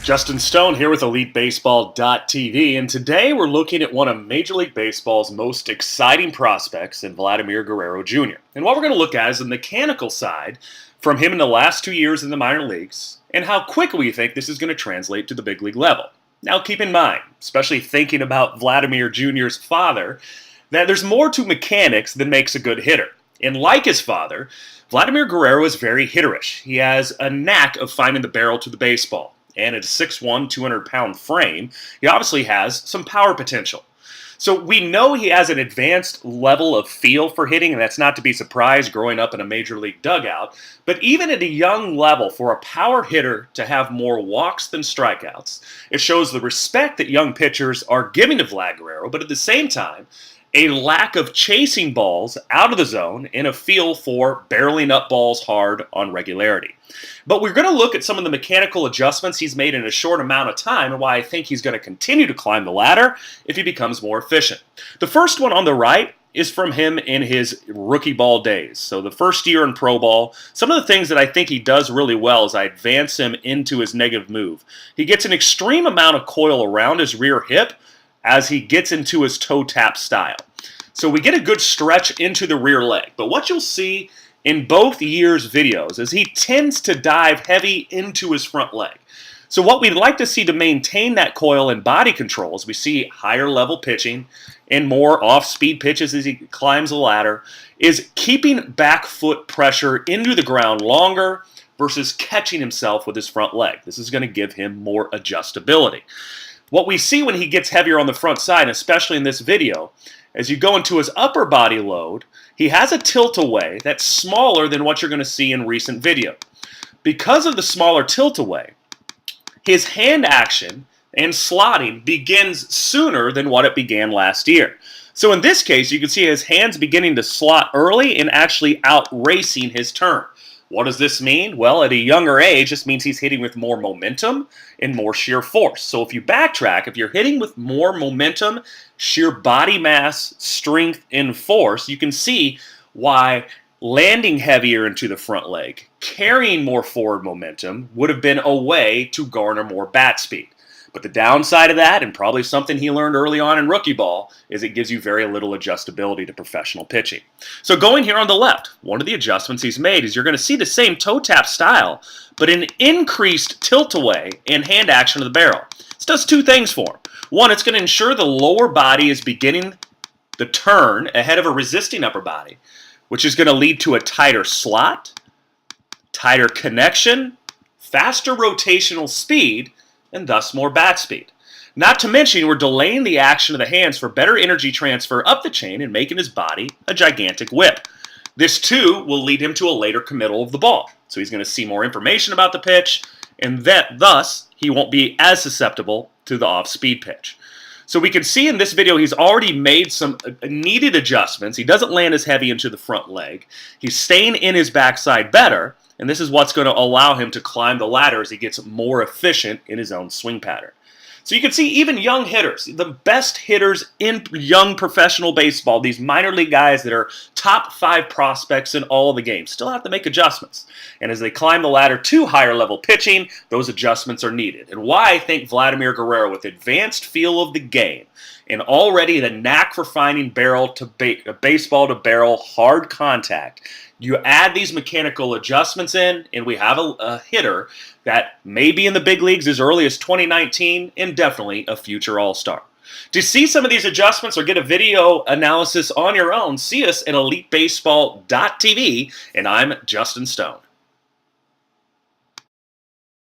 Justin Stone here with EliteBaseball.tv, and today we're looking at one of Major League Baseball's most exciting prospects in Vladimir Guerrero Jr. And what we're going to look at is the mechanical side from him in the last 2 years in the minor leagues, and how quick we think this is going to translate to the big league level. Now keep in mind, especially thinking about Vladimir Jr.'s father, that there's more to mechanics than makes a good hitter. And like his father, Vladimir Guerrero is very hitterish. He has a knack of finding the barrel to the baseball. And at a 6'1", 200-pound frame, he obviously has some power potential. So we know he has an advanced level of feel for hitting, and that's not to be surprised growing up in a major league dugout. But even at a young level, for a power hitter to have more walks than strikeouts, it shows the respect that young pitchers are giving to Vlad Guerrero, but at the same time, a lack of chasing balls out of the zone and a feel for barreling up balls hard on regularity. But we're going to look at some of the mechanical adjustments he's made in a short amount of time and why I think he's going to continue to climb the ladder if he becomes more efficient. The first one on the right is from him in his rookie ball days. So the first year in pro ball, some of the things that I think he does really well is I advance him into his negative move. He gets an extreme amount of coil around his rear hip as he gets into his toe tap style. So we get a good stretch into the rear leg. But what you'll see in both years' videos is he tends to dive heavy into his front leg. So what we'd like to see to maintain that coil and body control is we see higher level pitching and more off-speed pitches as he climbs the ladder, is keeping back foot pressure into the ground longer versus catching himself with his front leg. This is going to give him more adjustability. What we see when he gets heavier on the front side, especially in this video, as you go into his upper body load, he has a tilt away that's smaller than what you're going to see in recent video. Because of the smaller tilt away, his hand action and slotting begins sooner than what it began last year. So in this case, you can see his hands beginning to slot early and actually outracing his turn. What does this mean? Well, at a younger age, this means he's hitting with more momentum and more sheer force. So if you backtrack, if you're hitting with more momentum, sheer body mass, strength, and force, you can see why landing heavier into the front leg, carrying more forward momentum, would have been a way to garner more bat speed. But the downside of that, and probably something he learned early on in rookie ball, is it gives you very little adjustability to professional pitching. So going here on the left, one of the adjustments he's made is you're going to see the same toe tap style, but an increased tilt away and hand action of the barrel. This does two things for him. One, it's going to ensure the lower body is beginning the turn ahead of a resisting upper body, which is going to lead to a tighter slot, tighter connection, faster rotational speed, and thus more bat speed. Not to mention, we're delaying the action of the hands for better energy transfer up the chain and making his body a gigantic whip. This, too, will lead him to a later committal of the ball. So he's going to see more information about the pitch, and thus, he won't be as susceptible to the off-speed pitch. So we can see in this video he's already made some needed adjustments. He doesn't land as heavy into the front leg. He's staying in his backside better, and this is what's going to allow him to climb the ladder as he gets more efficient in his own swing pattern. So you can see even young hitters, the best hitters in young professional baseball, these minor league guys that are top 5 prospects in all the games, still have to make adjustments. And as they climb the ladder to higher level pitching, those adjustments are needed. And why I think Vladimir Guerrero, with advanced feel of the game and already the knack for finding baseball to barrel hard contact, you add these mechanical adjustments in, and we have a hitter that may be in the big leagues as early as 2019 and definitely a future all-star. To see some of these adjustments or get a video analysis on your own, see us at EliteBaseball.tv, and I'm Justin Stone.